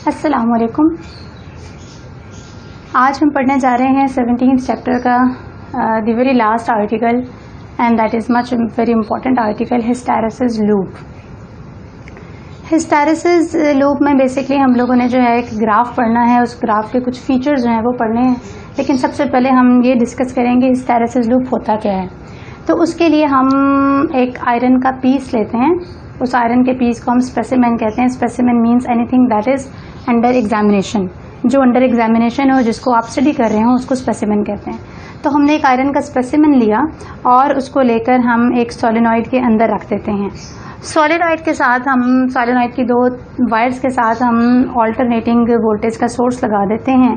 अस्सलाम वालेकुम। आज हम पढ़ने जा रहे हैं 17th चैप्टर का the very last article and that is much very important article, hysteresis loop. Hysteresis loop में बेसिकली हम लोगों ने जो है एक ग्राफ पढ़ना है, उस ग्राफ के कुछ फीचर्स जो हैं वो पढ़ने हैं। लेकिन सबसे पहले हम ये डिस्कस करेंगे हिस्टैरिसीस लूप होता क्या है। तो उसके लिए हम एक आयरन का पीस लेते हैं, उस आयरन के पीस को हम स्पेसिमेन कहते हैं। Specimen means anything that is under examination, जो अंडर एग्जामिनेशन हो, जिसको आप स्टडी कर रहे हो, उसको स्पेसिमेन कहते हैं। तो हमने एक आयरन का स्पेसिमेन लिया और उसको लेकर हम एक सोलेनॉइड के अंदर रख देते हैं। सोलेनॉइड के साथ हम सोलेनॉइड की दो वायर्स के साथ हम ऑल्टरनेटिंग वोल्टेज का सोर्स लगा देते हैं।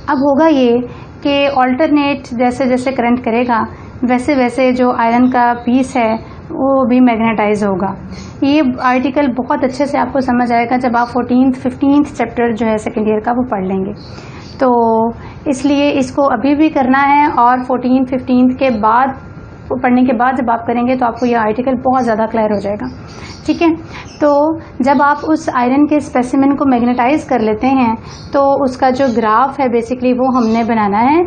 अब होगा ये कि ऑल्टरनेट जैसे जैसे करंट करेगा वैसे वैसे जो आयरन का पीस है वो भी मैग्नेटाइज होगा। ये आर्टिकल बहुत अच्छे से आपको समझ आएगा जब आप 14th 15th चैप्टर जो है सेकेंड ईयर का वो पढ़ लेंगे। तो इसलिए इसको अभी भी करना है और 14th 15th के बाद पढ़ने के बाद जब आप करेंगे तो आपको ये आर्टिकल बहुत ज़्यादा क्लियर हो जाएगा। ठीक है, तो जब आप उस आयरन के स्पेसिमेन को मैग्नेटाइज कर लेते हैं तो उसका जो ग्राफ है बेसिकली वो हमने बनाना है।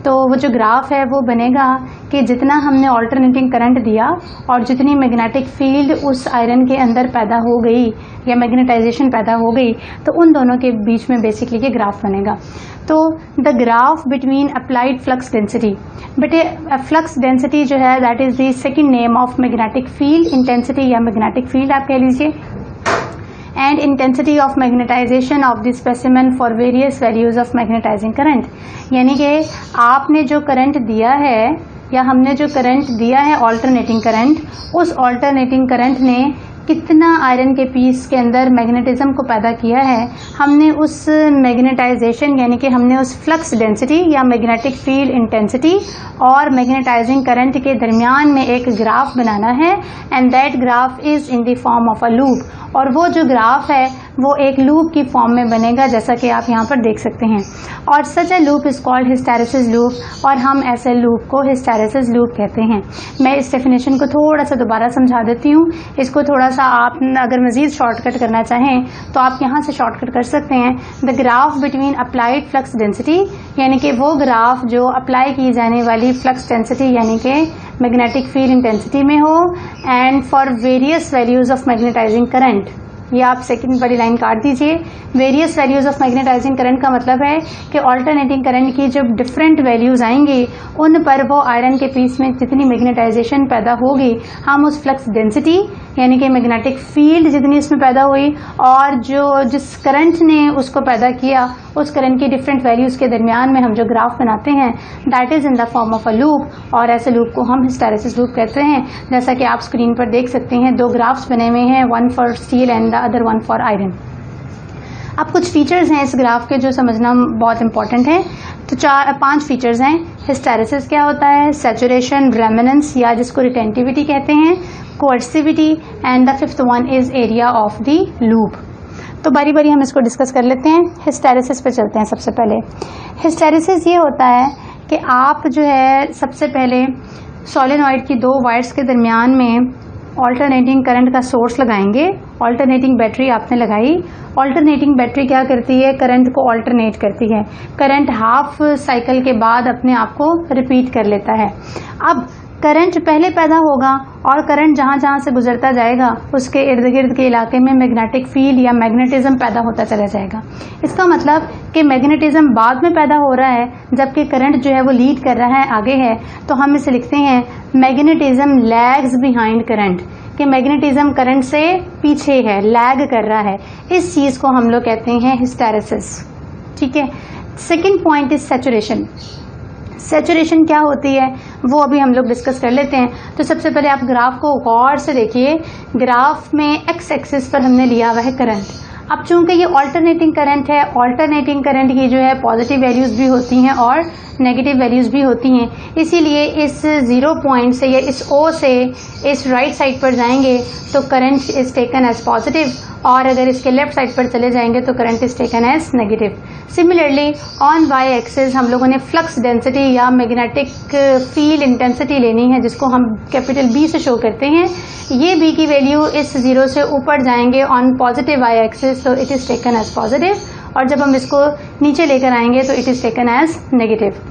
तो वो जो ग्राफ है वो बनेगा कि जितना हमने ऑल्टरनेटिंग करंट दिया और जितनी मैग्नेटिक फील्ड उस आयरन के अंदर पैदा हो गई या मैग्नेटाइजेशन पैदा हो गई, तो उन दोनों के बीच में बेसिकली ये ग्राफ बनेगा। तो the graph between applied flux density, but flux density जो है that is the second name of magnetic field intensity या मैग्नेटिक फील्ड आप कह लीजिए, and intensity of magnetization of the specimen for various values of magnetizing current। यानी कि आपने जो करंट दिया है या हमने जो करंट दिया है ऑल्टरनेटिंग करंट, उस ऑल्टरनेटिंग करंट ने कितना आयरन के पीस के अंदर मैग्नेटिज्म को पैदा किया है। हमने उस मैग्नेटाइजेशन यानी कि हमने उस फ्लक्स डेंसिटी या मैग्नेटिक फील्ड इंटेंसिटी और मैग्नेटाइजिंग करंट के दरमियान में एक ग्राफ बनाना है and that graph is in the form of a loop. और वो जो ग्राफ है वो एक लूप की फॉर्म में बनेगा जैसा कि आप यहाँ पर देख सकते हैं। और such a loop is called hysteresis loop और हम ऐसे लूप को हिस्टैरिसीस लूप कहते हैं। मैं इस डेफिनेशन को थोड़ा सा दोबारा समझा देती हूँ। इसको थोड़ा सा आप अगर मज़ीद शॉर्टकट करना चाहें तो आप यहाँ से शॉर्टकट कर सकते हैं। The graph between applied flux density, यानी कि वो ग्राफ जो अप्लाई की जाने वाली फ्लक्स डेंसिटी यानी कि मैग्नेटिक फील्ड इंटेंसिटी में हो and for various values of magnetising current. ये आप सेकंड वाली लाइन काट दीजिए। Various values of magnetising current का मतलब है कि ऑल्टरनेटिंग करंट की जब डिफरेंट वैल्यूज़ आएंगी उन पर वो आयरन के पीस में जितनी मैग्नेटाइजेशन पैदा होगी, हम उस फ्लक्स डेंसिटी यानी कि मैग्नेटिक फील्ड जितनी इसमें पैदा हुई और जो जिस करंट ने उसको पैदा किया उस करंट की डिफरेंट वैल्यूज़ के दरमियान में हम जो ग्राफ बनाते हैं that is in the form of a loop. और ऐसे लूप को हम हिस्टैरिसीस लूप कहते हैं। जैसा कि आप स्क्रीन पर देख सकते हैं दो ग्राफ्स बने हुए हैं, one for steel and the other one for iron. अब कुछ फीचर्स हैं इस ग्राफ के जो समझना बहुत इंपॉर्टेंट है। तो 5 फीचर्स हैं। हिस्टैरिसीस क्या होता है, सैचुरेशन, रेमनेंस या जिसको रिटेंटिविटी कहते हैं, coercivity and the 5th one is area of the loop. तो बारी बारी हम इसको डिस्कस कर लेते हैं। हिस्टैरिसीस पे चलते हैं। सबसे पहले हिस्टैरिसीस ये होता है कि आप जो है सबसे पहले सोलेनॉइड की 2 वायर्स के दरमियान में ऑल्टरनेटिंग करंट का सोर्स लगाएंगे। ऑल्टरनेटिंग बैटरी आपने लगाई। ऑल्टरनेटिंग बैटरी क्या करती है, करंट को ऑल्टरनेट करती है। करंट हाफ साइकिल के बाद अपने आप को रिपीट कर लेता है। अब करंट पहले पैदा होगा और करंट जहाँ जहाँ से गुजरता जाएगा उसके इर्द गिर्द के इलाके में मैग्नेटिक फील्ड या मैग्नेटिज्म पैदा होता चला जाएगा। इसका मतलब कि मैग्नेटिज्म बाद में पैदा हो रहा है जबकि करंट जो है वो लीड कर रहा है, आगे है। तो हम इसे लिखते हैं मैग्नेटिज्म लैग्स बिहाइंड करंट, कि मैग्नेटिज्म करंट से पीछे है, लैग कर रहा है। इस चीज़ को हम लोग कहते हैं हिस्टैरिसीस। ठीक है। Second point is saturation. Saturation क्या होती है वो अभी हम लोग डिस्कस कर लेते हैं। तो सबसे पहले आप ग्राफ को गौर से देखिए। ग्राफ में एक्स एक्सिस पर हमने लिया हुआ है करंट। अब चूंकि ये ऑल्टरनेटिंग करंट है, ऑल्टरनेटिंग करंट की जो है पॉजिटिव वैल्यूज़ भी होती हैं और नेगेटिव वैल्यूज़ भी होती हैं, इसीलिए इस 0 पॉइंट से या इस O से इस राइट साइड पर जाएंगे तो current is taken as positive और अगर इसके लेफ्ट साइड पर चले जाएंगे तो current is taken as negative. Similarly on Y axis हम लोगों ने फ्लक्स डेंसिटी या मैग्नेटिक फील्ड इंटेंसिटी लेनी है जिसको हम कैपिटल B से शो करते हैं। ये B की वैल्यू इस 0 से ऊपर जाएंगे ऑन पॉजिटिव वाई एक्सिस तो it is taken as positive और जब हम इसको नीचे लेकर आएंगे तो it is taken as negative.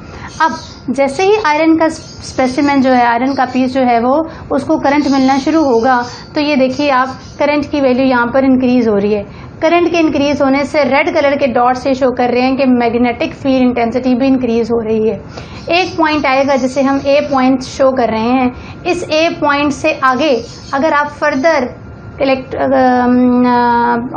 अब जैसे ही आयरन का स्पेसिमेन जो है, आयरन का पीस जो है वो उसको करंट मिलना शुरू होगा, तो ये देखिए आप करंट की वैल्यू यहाँ पर इंक्रीज हो रही है। करंट के इंक्रीज होने से रेड कलर के डॉट से शो कर रहे हैं कि मैग्नेटिक फील्ड इंटेंसिटी भी इंक्रीज हो रही है। एक पॉइंट आएगा जिसे हम ए पॉइंट शो कर रहे हैं, इस ए पॉइंट से आगे अगर आप फर्दर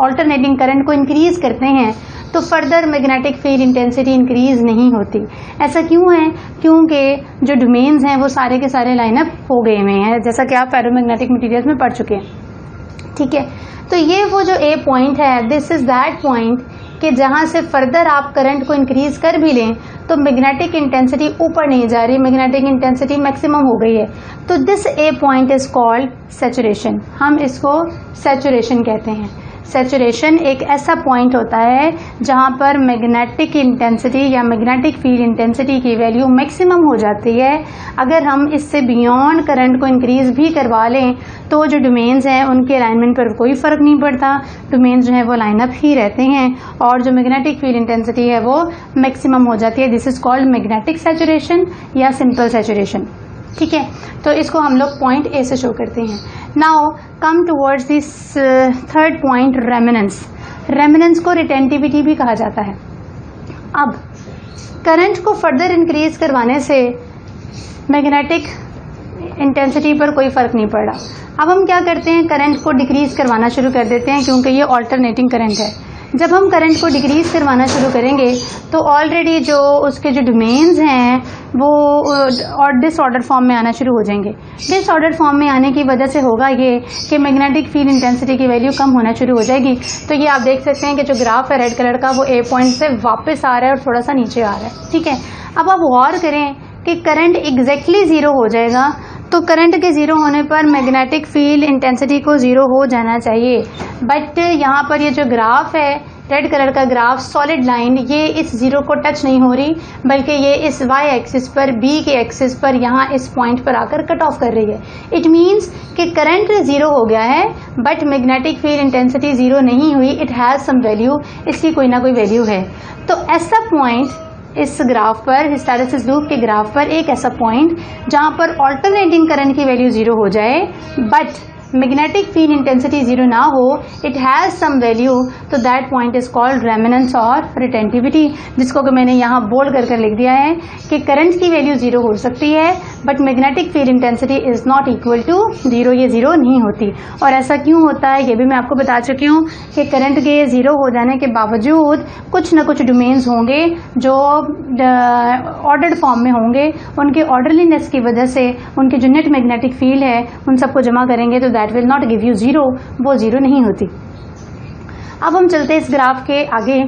ऑल्टरनेटिंग करंट को इंक्रीज करते हैं तो further magnetic field intensity increase नहीं होती। ऐसा क्यों है? क्योंकि जो डोमेन्स हैं वो सारे के सारे लाइनअप हो गए हुए हैं, जैसा कि आप फेरोमैग्नेटिक मटेरियल्स में पढ़ चुके हैं। ठीक है, तो ये वो जो ए पॉइंट है, दिस इज दैट पॉइंट कि जहाँ से फर्दर आप करंट को इंक्रीज कर भी लें तो मैग्नेटिक इंटेंसिटी ऊपर नहीं जा रही, मैग्नेटिक इंटेंसिटी मैक्सिमम हो गई है। तो this A point is called saturation. हम इसको सैचुरेशन कहते हैं। सैचुरेशन एक ऐसा पॉइंट होता है जहाँ पर मैग्नेटिक इंटेंसिटी या मैग्नेटिक फील्ड इंटेंसिटी की वैल्यू मैक्सिमम हो जाती है। अगर हम इससे बियॉन्ड करंट को इंक्रीज भी करवा लें तो जो डोमेन्स हैं उनके अलाइनमेंट पर कोई फ़र्क नहीं पड़ता, डोमेन्स जो है वो लाइनअप ही रहते हैं और जो मैग्नेटिक फील्ड इंटेंसिटी है वो मैक्सिमम हो जाती है। This is called magnetic saturation या सिंपल सैचुरेशन। ठीक है, तो इसको हम लोग पॉइंट ए से शो करते हैं। Now come towards this third point, remnants. Remnants को रिटेंटिविटी भी कहा जाता है। अब करंट को फर्दर इंक्रीज करवाने से मैग्नेटिक इंटेंसिटी पर कोई फर्क नहीं पड़ रहा। अब हम क्या करते हैं, करंट को डिक्रीज करवाना शुरू कर देते हैं, क्योंकि ये ऑल्टरनेटिंग करंट है। जब हम करंट को डिक्रीज करवाना शुरू करेंगे तो ऑलरेडी जो उसके जो डोमेन्स हैं वो और डिसऑर्डर फॉर्म में आना शुरू हो जाएंगे। डिसऑर्डर फॉर्म में आने की वजह से होगा ये कि मैग्नेटिक फील्ड इंटेंसिटी की वैल्यू कम होना शुरू हो जाएगी। तो ये आप देख सकते हैं कि जो ग्राफ है रेड कलर का वो ए पॉइंट से वापस आ रहा है और थोड़ा सा नीचे आ रहा है। ठीक है, अब आप गौर करें कि करंट एग्जैक्टली ज़ीरो हो जाएगा, तो करंट के ज़ीरो होने पर मैग्नेटिक फील्ड इंटेंसिटी को ज़ीरो हो जाना चाहिए। बट यहाँ पर ये जो ग्राफ है रेड कलर का ग्राफ, सॉलिड लाइन, ये इस ज़ीरो को टच नहीं हो रही, बल्कि ये इस वाई एक्सिस पर, बी के एक्सिस पर यहाँ इस पॉइंट पर आकर कट ऑफ कर रही है। इट मीन्स कि करंट ज़ीरो हो गया है but magnetic field intensity zero नहीं हुई, इट हैज़ सम वैल्यू, इसकी कोई ना कोई वैल्यू है। तो ऐसा पॉइंट इस ग्राफ पर, हिस्टैरिसीस लूप के ग्राफ पर एक ऐसा पॉइंट जहां पर ऑल्टरनेटिंग करंट की वैल्यू जीरो हो जाए but magnetic field intensity zero ना हो, इट हैज़ सम वैल्यू, तो that point is called remnants और रिटेंटिविटी, जिसको कि मैंने यहाँ बोल्ड कर लिख दिया है कि करंट की वैल्यू जीरो हो सकती है but magnetic field intensity is not equal to zero, ये जीरो नहीं होती। और ऐसा क्यों होता है ये भी मैं आपको बता चुकी हूँ कि करंट के जीरो हो जाने के बावजूद कुछ न कुछ डोमेन्स होंगे जो ऑर्डर्ड फॉर्म में होंगे, उनके ऑर्डरलीनेस की वजह से उनकी जो नेट मैग्नेटिक फील्ड है उन सबको जमा करेंगे तो that will not give you zero, वो जीरो नहीं होती। अब हम चलते हैं इस ग्राफ के आगे।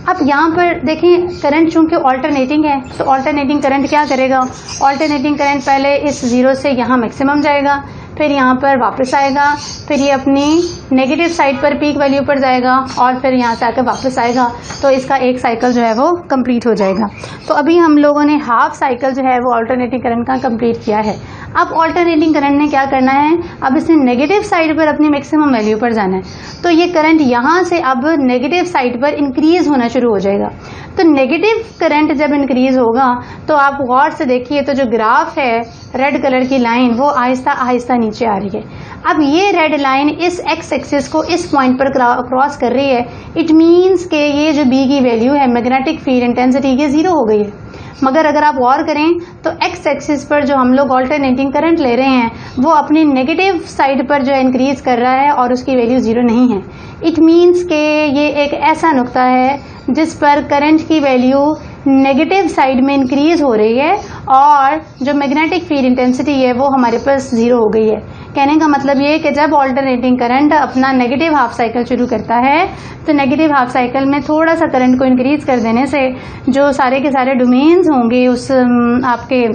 अब यहाँ पर देखें करंट चूंकि ऑल्टरनेटिंग है तो ऑल्टरनेटिंग करंट क्या करेगा, ऑल्टरनेटिंग करंट पहले इस जीरो से यहाँ मैक्सिमम जाएगा, फिर यहाँ पर वापस आएगा, फिर ये अपनी नेगेटिव साइड पर पीक वैल्यू पर जाएगा और फिर यहाँ से आकर वापस आएगा, तो इसका एक साइकिल जो है वो कंप्लीट हो जाएगा। तो अभी हम लोगों ने हाफ साइकिल जो है वो ऑल्टरनेटिंग करंट का कंप्लीट किया है। अब ऑल्टरनेटिंग करंट ने क्या करना है, अब इसने नेगेटिव साइड पर अपनी मैक्सिमम वैल्यू पर जाना है, तो ये करंट यहाँ से अब नेगेटिव साइड पर इंक्रीज होना शुरू हो जाएगा। तो नेगेटिव करंट जब इंक्रीज होगा तो आप गौर से देखिए तो जो ग्राफ है रेड कलर की लाइन वो आहिस्ता आहिस्ता नीचे आ रही है। अब ये रेड लाइन इस एक्स एक्सिस को इस पॉइंट पर क्रॉस कर रही है, इट मीन्स कि ये जो बी की वैल्यू है मैग्नेटिक फील्ड इंटेंसिटी ये जीरो हो गई है। मगर अगर आप गौर करें तो एक्स एक्सिस पर जो हम लोग ऑल्टरनेटिंग करंट ले रहे हैं वो अपनी नेगेटिव साइड पर जो इंक्रीज कर रहा है और उसकी वैल्यू जीरो नहीं है। इट मीन्स के ये एक ऐसा नुक्ता है जिस पर करंट की वैल्यू नेगेटिव साइड में इंक्रीज हो रही है और जो मैग्नेटिक फील्ड इंटेंसिटी है वो हमारे पास जीरो हो गई है। कहने का मतलब ये कि जब ऑल्टरनेटिंग करंट अपना नेगेटिव हाफ साइकिल शुरू करता है तो नेगेटिव हाफ साइकिल में थोड़ा सा करंट को इंक्रीज कर देने से जो सारे के सारे डोमेन्स होंगे उस आपके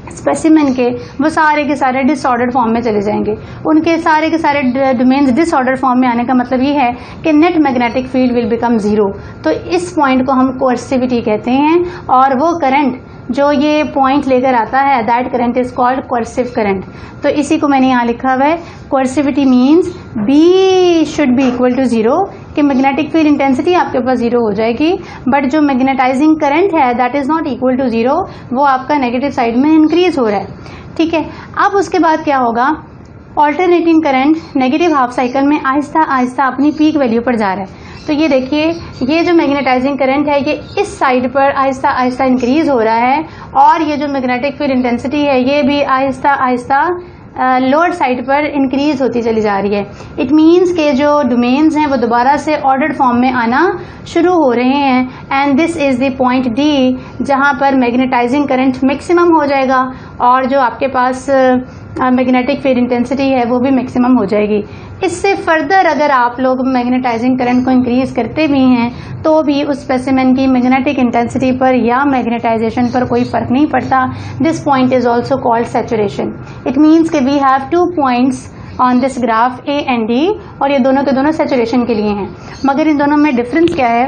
स्पेसिमेन के, वो सारे के सारे डिसऑर्डर्ड फॉर्म में चले जाएंगे। उनके सारे के सारे डोमेन्स डिसऑर्डर्ड फॉर्म में आने का मतलब ये है कि net magnetic field will become zero. तो इस पॉइंट को हम कोएर्सिविटी कहते हैं और वो करंट जो ये पॉइंट लेकर आता है, that current is called coercive current. तो इसी को मैंने यहाँ लिखा हुआ है, coercivity means B should be equal to zero, कि मैग्नेटिक फील्ड इंटेंसिटी आपके पास जीरो हो जाएगी, बट जो मैग्नेटाइजिंग करंट है that is not equal to zero, वो आपका नेगेटिव साइड में इंक्रीज हो रहा है। ठीक है, अब उसके बाद क्या होगा, alternating current negative half cycle में आहिस्ता आहिस्ता अपनी पीक वैल्यू पर जा रहा है। तो ये देखिए, ये जो मैग्नेटाइजिंग करंट है ये इस साइड पर आहिस्ता आहिस्ता इंक्रीज हो रहा है, और ये जो मैग्नेटिक फील्ड इंटेंसिटी है ये भी आहिस्ता आहिस्ता लोअर साइड पर इंक्रीज होती चली जा रही है। इट मीन्स के जो डोमेन्स हैं वो दोबारा से ऑर्डर्ड फॉर्म में आना शुरू हो रहे हैं, and this is the point D, जहां पर मैग्नेटाइजिंग करंट मैक्सिमम हो जाएगा और जो आपके पास मैग्नेटिक फील्ड इंटेंसिटी है वो भी मैक्सिमम हो जाएगी। इससे फर्दर अगर आप लोग मैग्नेटाइजिंग करंट को इंक्रीज करते भी हैं तो भी उस स्पेसिमेन की मैग्नेटिक इंटेंसिटी पर या मैग्नेटाइजेशन पर कोई फर्क नहीं पड़ता। This point is also called saturation. It means के we have 2 points on this graph A and D, और ये दोनों के दोनों सैचुरेशन के लिए हैं। मगर इन दोनों में डिफरेंस क्या है,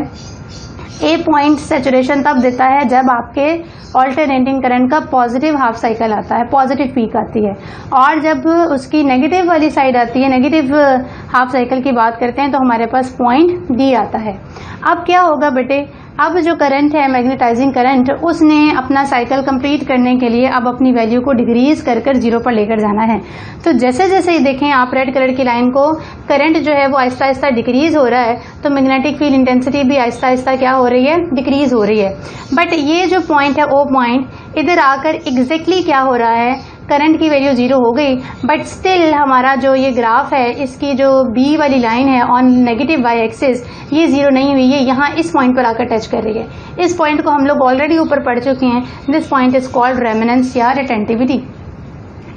ए पॉइंट सैचुरेशन तब देता है जब आपके ऑल्टरनेटिंग करंट का पॉजिटिव हाफ साइकिल आता है, पॉजिटिव पीक आती है, और जब उसकी नेगेटिव वाली साइड आती है, नेगेटिव हाफ साइकिल की बात करते हैं, तो हमारे पास पॉइंट डी आता है। अब क्या होगा बेटे, अब जो करंट है मैग्नेटाइजिंग करंट, उसने अपना साइकिल कंप्लीट करने के लिए अब अपनी वैल्यू को डिक्रीज कर कर जीरो पर लेकर जाना है। तो जैसे जैसे देखें आप रेड कलर की लाइन को, करंट जो है वो आहिस्ता आहिस्ता डिक्रीज हो रहा है, तो मैग्नेटिक फील्ड इंटेंसिटी भी आहिस्ता आहिस्ता क्या हो रही है, डिक्रीज हो रही है। बट ये जो पॉइंट है ओ पॉइंट, इधर आकर एग्जैक्टली क्या हो रहा है, करंट की वैल्यू जीरो हो गई, बट स्टिल हमारा जो ये ग्राफ है इसकी जो बी वाली लाइन है ऑन नेगेटिव वाई एक्सिस, ये जीरो नहीं हुई है, यहाँ इस पॉइंट पर आकर टच कर रही है। इस पॉइंट को हम लोग ऑलरेडी ऊपर पढ़ चुके हैं। This point is called remnants या रिटेंटिविटी।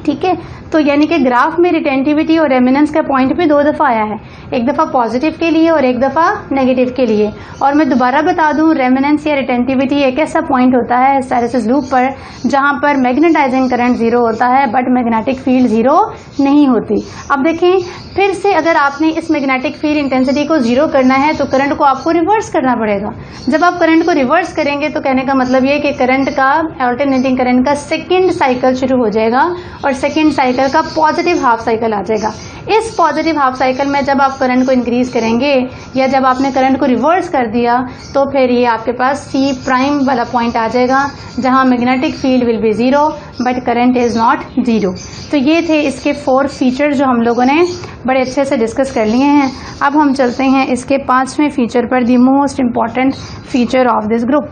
ठीक है, तो यानी कि ग्राफ में रिटेंटिविटी और रेमिनेंस का पॉइंट भी 2 दफ़ा आया है, एक दफ़ा पॉजिटिव के लिए और एक दफ़ा नेगेटिव के लिए। और मैं दोबारा बता दूं, रेमिनेंस या रिटेंटिविटी एक ऐसा पॉइंट होता है हिस्टैरिसीस लूप पर जहां पर मैग्नेटाइजिंग करंट जीरो होता है बट मैग्नेटिक फील्ड जीरो नहीं होती। अब देखें फिर से, अगर आपने इस मैग्नेटिक फील्ड इंटेंसिटी को जीरो करना है तो करंट को आपको रिवर्स करना पड़ेगा। जब आप करंट को रिवर्स करेंगे तो कहने का मतलब ये कि करंट का, ऑल्टरनेटिंग करंट का सेकेंड साइकिल शुरू हो जाएगा और सेकेंड साइकिल का पॉजिटिव हाफ साइकिल आ जाएगा। इस पॉजिटिव हाफ साइकिल में जब आप करंट को इंक्रीज करेंगे या जब आपने करंट को रिवर्स कर दिया तो फिर ये आपके पास सी प्राइम वाला पॉइंट आ जाएगा जहां magnetic field will be zero but current is not zero. तो ये थे इसके 4 फीचर जो हम लोगों ने बड़े अच्छे से डिस्कस कर लिए हैं। अब हम चलते हैं इसके 5वें फीचर पर, the most important feature of this group,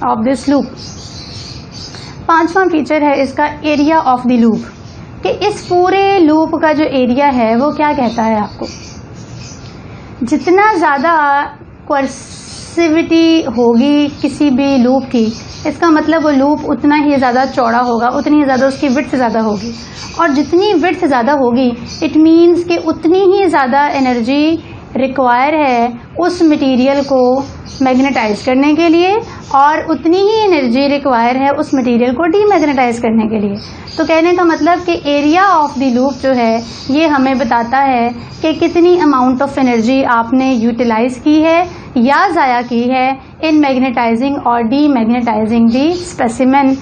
of this loop. 5वां फीचर है इसका एरिया ऑफ द लूप, कि इस पूरे लूप का जो एरिया है वो क्या कहता है आपको। जितना ज़्यादा कोर्सिविटी होगी किसी भी लूप की, इसका मतलब वो लूप उतना ही ज़्यादा चौड़ा होगा, उतनी ही ज़्यादा उसकी विड्थ ज़्यादा होगी, और जितनी विड्थ ज़्यादा होगी इट मीन्स कि उतनी ही ज़्यादा एनर्जी रिक्वायर है उस मटेरियल को मैग्नेटाइज करने के लिए, और उतनी ही एनर्जी रिक्वायर है उस मटेरियल को डीमैग्नेटाइज करने के लिए। तो कहने का मतलब कि एरिया ऑफ द लूप जो है ये हमें बताता है कि कितनी अमाउंट ऑफ एनर्जी आपने यूटिलाइज की है या ज़ाया की है इन मैग्नेटाइजिंग और डीमैग्नेटाइजिंग दी स्पेसिमेन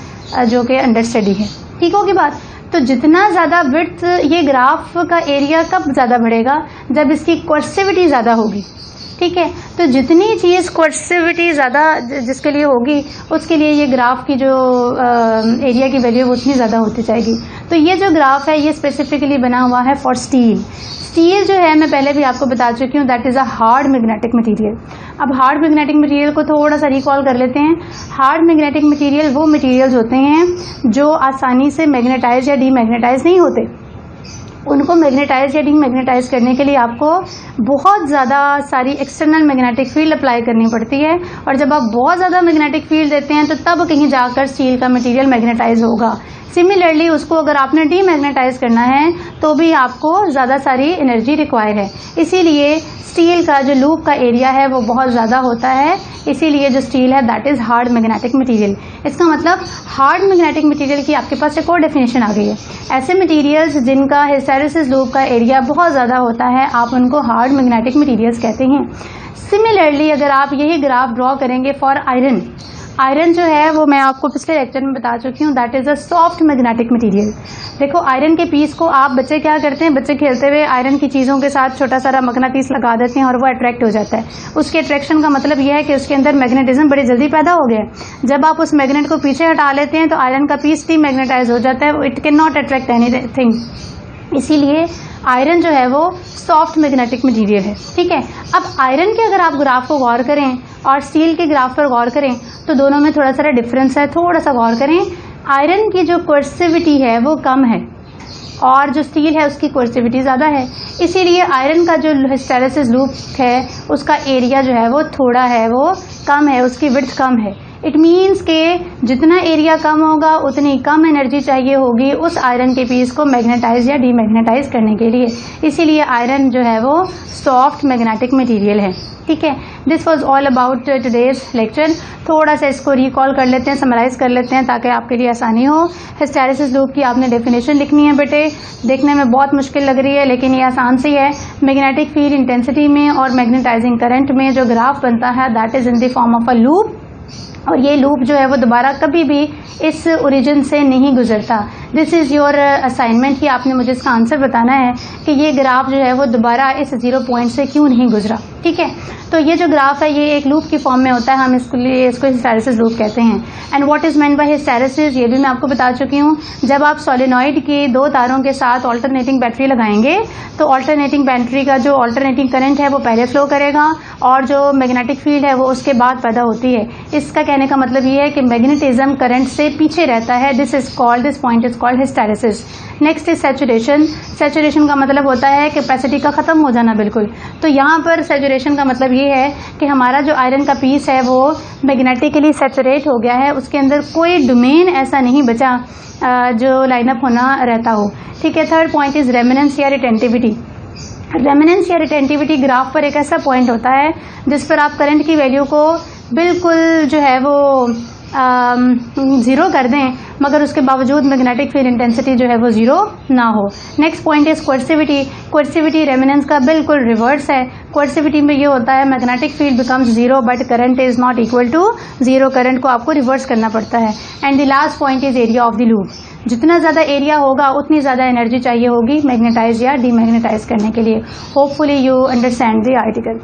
जो कि अंडर स्टडी है। ठीक होगी बात। तो जितना ज़्यादा विड्थ, ये ग्राफ का एरिया कब ज़्यादा बढ़ेगा, जब इसकी कोर्सिविटी ज़्यादा होगी। ठीक है, तो जितनी चीज़ कोर्सिविटी ज़्यादा जिसके लिए होगी उसके लिए ये ग्राफ की जो एरिया की वैल्यू वो उतनी ज़्यादा होती जाएगी। तो ये जो ग्राफ है ये स्पेसिफिकली बना हुआ है फॉर स्टील। स्टील जो है मैं पहले भी आपको बता चुकी हूँ, that is a hard magnetic material. अब हार्ड मैग्नेटिक मटेरियल को थोड़ा सा रिकॉल कर लेते हैं। हार्ड मैग्नेटिक मटेरियल वो मटेरियल्स होते हैं जो आसानी से मैग्नेटाइज या डीमैग्नेटाइज नहीं होते। उनको मैग्नेटाइज या डीमैग्नेटाइज करने के लिए आपको बहुत ज़्यादा सारी एक्सटर्नल मैग्नेटिक फील्ड अप्लाई करनी पड़ती है, और जब आप बहुत ज़्यादा मैग्नेटिक फील्ड देते हैं तो तब कहीं जाकर स्टील का मटेरियल मैग्नेटाइज होगा। सिमिलरली उसको अगर आपने डीमैग्नेटाइज करना है तो भी आपको ज़्यादा सारी एनर्जी रिक्वायर है। इसीलिए स्टील का जो लूप का एरिया है वो बहुत ज़्यादा होता है, इसीलिए जो स्टील है that is hard magnetic material. इसका मतलब हार्ड मैग्नेटिक मटेरियल की आपके पास एक और डेफिनेशन आ गई है। ऐसे मटेरियल्स जिनका हिस्टैरिसीस लूप का एरिया बहुत ज़्यादा होता है आप उनको हार्ड मैग्नेटिक मटेरियल्स कहते हैं। सिमिलरली अगर आप यही ग्राफ ड्रॉ करेंगे फॉर आयरन, आयरन जो है वो मैं आपको पिछले लेक्चर में बता चुकी हूँ, that is a soft magnetic material. देखो आयरन के पीस को आप बच्चे क्या करते हैं, बच्चे खेलते हुए आयरन की चीज़ों के साथ छोटा सारा मगनातीस लगा देते हैं और वो अट्रैक्ट हो जाता है। उसके अट्रैक्शन का मतलब यह है कि उसके अंदर मैग्नेटिज्म बड़ी जल्दी पैदा हो गया है। जब आप उस मैग्नेट को पीछे हटा लेते हैं तो आयरन का पीस डीमैग्नेटाइज हो जाता है, it can not attract anything. इसीलिए आयरन जो है वो सॉफ्ट मैग्नेटिक मटेरियल है, ठीक है। अब आयरन के अगर आप ग्राफ को गौर करें और स्टील के ग्राफ पर गौर करें तो दोनों में थोड़ा सा डिफरेंस है, थोड़ा सा गौर करें। आयरन की जो कोर्सिविटी है वो कम है और जो स्टील है उसकी कोर्सिविटी ज़्यादा है। इसीलिए आयरन का जो हिस्टेरेसिस लूप है उसका एरिया जो है वो थोड़ा है, वो कम है, उसकी विड्थ कम है। इट मीन्स के जितना एरिया कम होगा उतनी कम एनर्जी चाहिए होगी उस आयरन के पीस को मैग्नेटाइज या डीमैग्नेटाइज करने के लिए। इसीलिए आयरन जो है वो सॉफ्ट मैग्नेटिक मटेरियल है, ठीक है। This was all about today's lecture. थोड़ा सा इसको रिकॉल कर लेते हैं, समराइज कर लेते हैं ताकि आपके लिए आसानी हो। हिस्टेरेसिस लूप की आपने डेफिनेशन लिखनी है बेटे, देखने में बहुत मुश्किल लग रही है लेकिन ये आसान सी है। मैग्नेटिक फील्ड इंटेंसिटी में और मैग्नेटाइजिंग करंट में जो ग्राफ बनता है that is in the form of a loop, और ये लूप जो है वो दोबारा कभी भी इस ओरिजिन से नहीं गुजरता। दिस इज़ योर असाइनमेंट कि आपने मुझे इसका आंसर बताना है कि ये ग्राफ जो है वो दोबारा इस 0 पॉइंट से क्यों नहीं गुजरा, ठीक है। तो ये जो ग्राफ है ये एक लूप की फॉर्म में होता है, हम इसको हिस्टेरेसिस लूप कहते हैं। And what is meant by hysteresis ये भी मैं आपको बता चुकी हूँ। जब आप सोलेनॉइड के 2 तारों के साथ ऑल्टरनेटिंग बैटरी लगाएंगे तो ऑल्टरनेटिंग बैटरी का जो ऑल्टरनेटिंग करंट है वो पहले फ्लो करेगा और जो मैग्नेटिक फील्ड है वो उसके बाद पैदा होती है। इसका कहने का मतलब ये है कि मैग्नेटिज्म करंट से पीछे रहता है। This point is called hysteresis. Next is saturation. Saturation का मतलब होता है कैपेसिटी का खत्म हो जाना बिल्कुल। तो यहाँ पर सैचुरेशन का मतलब ये है कि हमारा जो आयरन का पीस है वो मैग्नेटिकली सैचुरेट हो गया है, उसके अंदर कोई डोमेन ऐसा नहीं बचा जो लाइनअप होना रहता हो, ठीक है। थर्ड पॉइंट इज रेमिनेंस या रिटेंटिविटी। रेमिनेंस या रिटेंटिविटी ग्राफ पर एक ऐसा पॉइंट होता है जिस पर आप करंट की वैल्यू को बिल्कुल जो है वो 0 कर दें मगर उसके बावजूद मैग्नेटिक फील्ड इंटेंसिटी जो है वो 0 ना हो। Next point is coercivity. Coercivity remanence का बिल्कुल रिवर्स है। कोर्सिविटी में ये होता है magnetic field becomes 0 but current is not equal to 0, current को आपको रिवर्स करना पड़ता है। And the last point is area of the loop. जितना ज़्यादा एरिया होगा उतनी ज़्यादा एनर्जी चाहिए होगी मैग्नेटाइज या डीमैग्नेटाइज करने के लिए। Hopefully you understand the article.